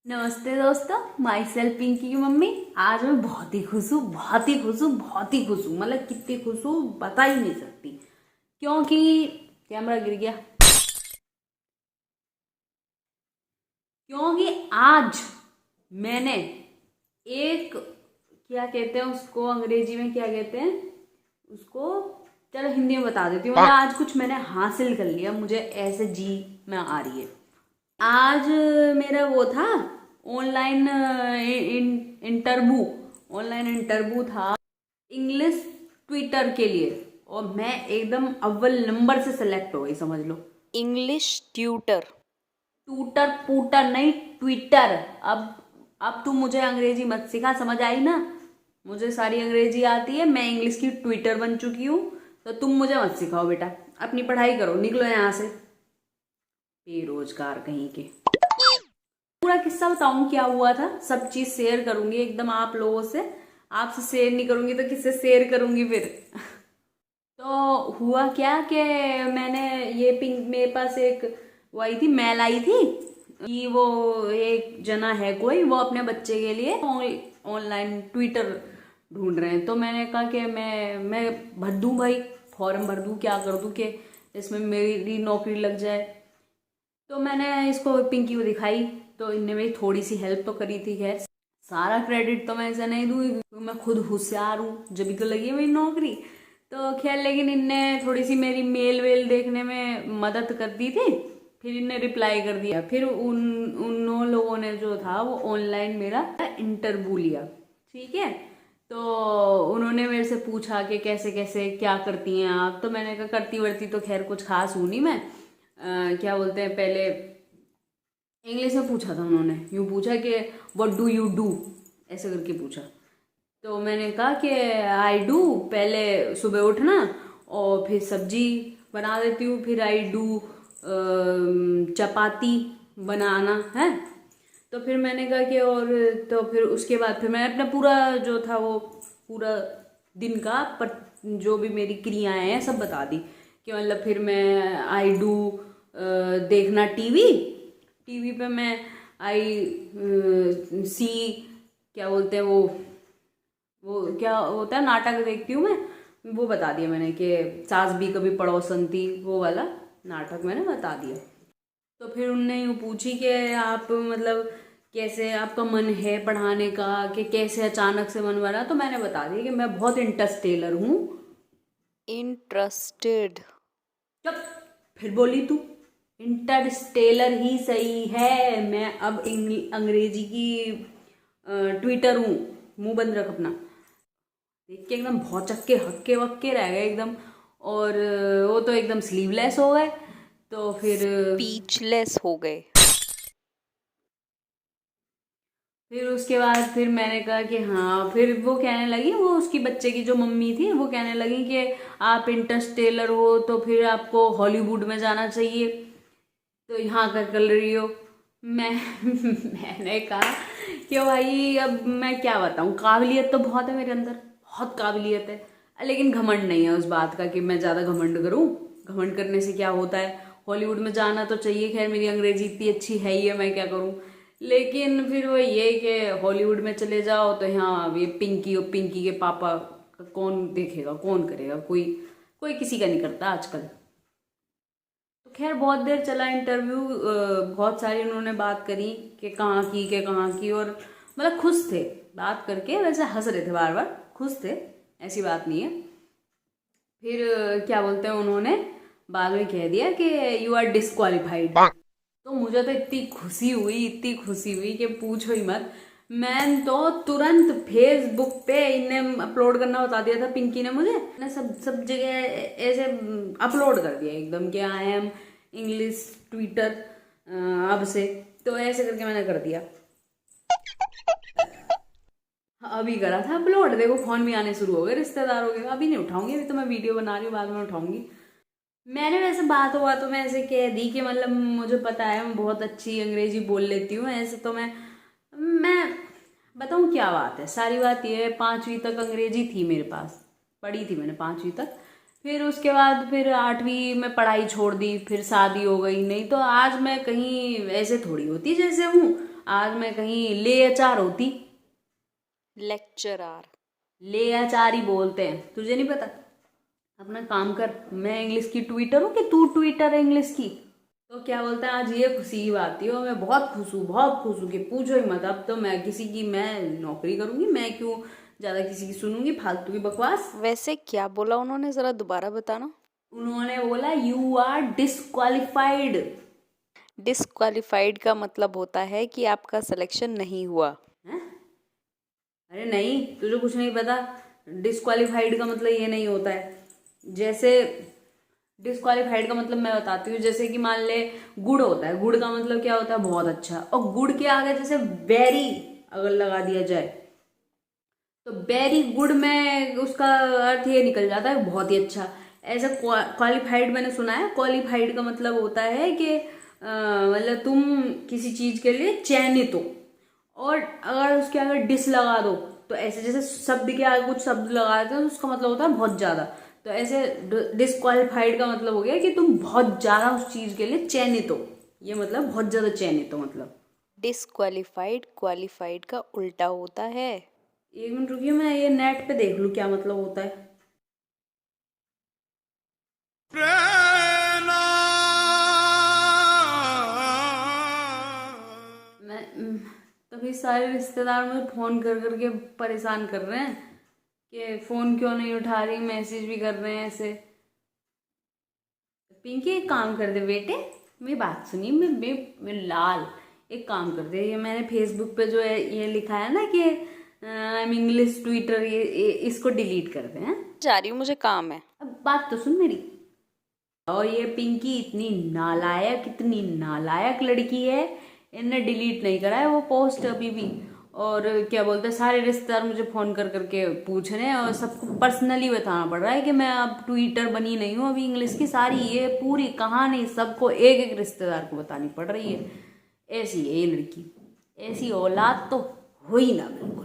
नमस्ते दोस्तों, my self Pinky की मम्मी। आज मैं बहुत ही खुश हूँ, बहुत ही खुश हूँ, बहुत ही खुश हूँ। मतलब कितनी खुश हूँ बता ही नहीं सकती, क्योंकि कैमरा गिर गया। क्योंकि आज मैंने एक, क्या कहते हैं उसको अंग्रेजी में, क्या कहते हैं उसको, चलो हिंदी में बता देती हूँ। मतलब आज कुछ मैंने हासिल कर लिया, मुझे ऐसे जी में आ रही है। आज मेरा वो था ऑनलाइन इंटरव्यू, ऑनलाइन इंटरव्यू था इंग्लिश ट्विटर के लिए, और मैं एकदम अव्वल नंबर से सेलेक्ट हो गई, समझ लो। English tutor. ट्यूटर पूटर नहीं, ट्विटर। अब तुम मुझे अंग्रेजी मत सिखा, समझ आई ना। मुझे सारी अंग्रेजी आती है, मैं इंग्लिश की ट्विटर बन चुकी हूँ। तो तुम मुझे मत सिखाओ बेटा, अपनी पढ़ाई करो, निकलो यहाँ से, बेरोजगार कहीं के। पूरा किस्सा बताऊं क्या हुआ था, सब चीज शेयर करूंगी एकदम आप लोगों से। आपसे शेयर नहीं करूंगी तो किससे शेयर करूंगी फिर। तो हुआ क्या कि मैंने ये पिंक, मेरे पास एक वो आई थी, मेल आई थी कि वो एक जना है कोई, वो अपने बच्चे के लिए ऑनलाइन ट्विटर ढूंढ रहे हैं। तो मैंने कहा कि मैं भर दूं भाई, फॉर्म भर दूं, क्या कर दूं कि इसमें मेरी नौकरी लग जाए। तो मैंने इसको पिंकी को दिखाई, तो इनने मेरी थोड़ी सी हेल्प तो करी थी। खैर, सारा क्रेडिट तो मैं इसे नहीं दूंगी क्योंकि मैं खुद होशियार हूँ, जब भी तो लगी है मेरी नौकरी। तो खैर, लेकिन इनने थोड़ी सी मेरी मेल वेल देखने में मदद कर दी थी। फिर इनने रिप्लाई कर दिया, फिर उन लोगों ने जो था वो ऑनलाइन मेरा इंटरव्यू लिया। ठीक है। तो उन्होंने मेरे से पूछा कि कैसे कैसे क्या करती हैं आप। तो मैंने कहा करती वर्ती तो खैर कुछ खास हूँ नहीं मैं। क्या बोलते हैं, पहले इंग्लिश में पूछा था उन्होंने, यूँ पूछा कि व्हाट डू यू डू, ऐसे करके पूछा। तो मैंने कहा कि आई डू, पहले सुबह उठना और फिर सब्जी बना देती हूँ, फिर आई डू चपाती बनाना है। तो फिर मैंने कहा कि और, तो फिर उसके बाद फिर मैंने अपना पूरा जो था वो पूरा दिन का पर जो भी मेरी क्रियाएं हैं सब बता दी। कि मतलब फिर मैं आई डू देखना टीवी, टीवी पे मैं आई सी, क्या बोलते हैं वो क्या होता है, नाटक देखती हूँ मैं, वो बता दिया मैंने कि सास भी कभी पड़ोसन थी, वो वाला नाटक मैंने बता दिया। तो फिर उनने यूँ पूछी कि आप मतलब कैसे आपका मन है पढ़ाने का, कि कैसे अचानक से मन बना। तो मैंने बता दिया कि मैं बहुत इंटरेस्टेलर हूँ। इंटरेस्टेड। जब फिर बोली तू, इंटरस्टेलर ही सही है, मैं अब अंग्रेजी की ट्विटर हूँ। मुंह बंद रख अपना। देख के एकदम बहुत चक्के हक्के वक्के रह गए एकदम। और वो तो एकदम स्लीवलेस हो गए। तो स्पीचलेस हो गए। फिर उसके बाद फिर मैंने कहा कि हाँ, फिर वो कहने लगी, वो उसकी बच्चे की जो मम्मी थी वो कहने लगी कि आप इंटरस्टेलर हो तो फिर आपको हॉलीवुड में जाना चाहिए, तो यहाँ कर रही हो। मैं मैंने कहा कि भाई अब मैं क्या बताऊँ, काबिलियत तो बहुत है मेरे अंदर, बहुत काबिलियत है, लेकिन घमंड नहीं है उस बात का कि मैं ज़्यादा घमंड करूँ। घमंड करने से क्या होता है, हॉलीवुड में जाना तो चाहिए। खैर मेरी अंग्रेजी इतनी अच्छी है ही है, मैं क्या करूँ। लेकिन फिर वो ये कि हॉलीवुड में चले जाओ तो यहाँ ये पिंकी और पिंकी के पापा का कौन देखेगा, कौन करेगा, कोई कोई किसी का नहीं करता आजकल। तो खैर बहुत देर चला इंटरव्यू, बहुत सारी उन्होंने बात करी कि कहाँ की के कहाँ की, और मतलब खुश थे बात करके, वैसे हंस रहे थे बार बार, खुश थे, ऐसी बात नहीं है। फिर क्या बोलते हैं, उन्होंने बाद में कह दिया कि यू आर डिस्क्वालिफाइड। तो मुझे तो इतनी खुशी हुई, इतनी खुशी हुई कि पूछो ही मत। मैं तो तुरंत फेसबुक पे इन्हें अपलोड करना बता दिया था, पिंकी ने मुझे, मैंने सब सब जगह ऐसे अपलोड कर दिया एकदम कि आई एम इंग्लिश ट्विटर अब से। तो ऐसे करके मैंने कर दिया, अभी करा था अपलोड, देखो फोन भी आने शुरू हो गए रिश्तेदारों के। अभी नहीं उठाऊंगी, अभी तो मैं वीडियो बना रही हूँ, बाद में उठाऊंगी। मैंने वैसे बात हुआ तो मैं ऐसे कह दी कि मतलब मुझे पता है मैं बहुत अच्छी अंग्रेजी बोल लेती हूँ, ऐसे तो मैं बताऊँ क्या बात है। सारी बात यह है, 5वीं तक अंग्रेजी थी मेरे पास, पढ़ी थी मैंने 5वीं तक। फिर उसके बाद फिर 8वीं में पढ़ाई छोड़ दी, फिर शादी हो गई। नहीं तो आज मैं कहीं ऐसे थोड़ी होती जैसे हूँ, आज मैं कहीं ले अचार होती। लेक्चरार। ले अचार ही बोलते हैं, तुझे नहीं पता? अपना काम कर, मैं इंग्लिश की ट्विटर हूँ कि तू ट्विटर है इंग्लिश की? तो क्या बोलते हैं, आज ये खुशी की बात थी और मैं बहुत खुश हूँ, बहुत खुश हूँ कि पूछो ही मत। अब तो मैं किसी की मैं नौकरी करूंगी, मैं क्यों ज्यादा किसी की सुनूंगी फालतू की बकवास। वैसे क्या बोला उन्होंने, जरा दोबारा बताना। उन्होंने बोला यू आर डिस्क्वालिफाइड। डिस्क्वालिफाइड का मतलब होता है कि आपका सिलेक्शन नहीं हुआ। हैं? अरे नहीं, तुझे कुछ नहीं पता। डिस्क्वालिफाइड का मतलब ये नहीं होता है। जैसे डिस्क्वालिफाइड का मतलब मैं बताती हूँ। जैसे कि मान ले गुड़ होता है, गुड़ का मतलब क्या होता है, बहुत अच्छा। और गुड़ के आगे जैसे वेरी अगर लगा दिया जाए तो वेरी गुड में उसका अर्थ ये निकल जाता है बहुत ही अच्छा। ऐसा क्वालिफाइड मैंने सुना है, क्वालिफाइड का मतलब होता है कि मतलब तुम किसी चीज के लिए चयनित हो। और अगर उसके आगे डिस लगा दो तो ऐसे जैसे शब्द के आगे कुछ शब्द लगा देते हो तो उसका मतलब होता है बहुत ज्यादा। तो ऐसे डिस्क्वालिफाइड का मतलब हो गया कि तुम बहुत ज्यादा उस चीज के लिए चयनित हो। ये मतलब बहुत ज्यादा चयनित हो मतलब। डिस्क्वालिफाइड क्वालिफाइड का उल्टा होता है। एक मिनट रुकिए, मैं ये नेट पे देख लूं क्या मतलब होता है। मैं तभी सारे रिश्तेदार मुझे फोन कर करके परेशान कर रहे हैं कि फोन क्यों नहीं उठा रही, मैसेज भी कर रहे हैं ऐसे। पिंकी एक काम कर दे बेटे, मेरी बात सुनिए। मैं लाल, एक काम कर दे। ये मैंने फेसबुक पे जो है ये लिखा है ना कि आई एम इंग्लिश ट्विटर, ये इसको डिलीट कर दे हैं। जा रही हूँ, मुझे काम है। अब बात तो सुन मेरी। और ये पिंकी इतनी नालायक लड़की है, इनने डिलीट नहीं करा है वो पोस्ट अभी भी। और क्या बोलते हैं, सारे रिश्तेदार मुझे फोन कर करके पूछ रहे हैं और सबको पर्सनली बताना पड़ रहा है कि मैं अब ट्विटर बनी नहीं हूँ अभी इंग्लिश की। सारी ये पूरी कहानी सबको एक एक रिश्तेदार को बतानी पड़ रही है। ऐसी है ये लड़की, ऐसी औलाद तो हो ही ना बिल्कुल।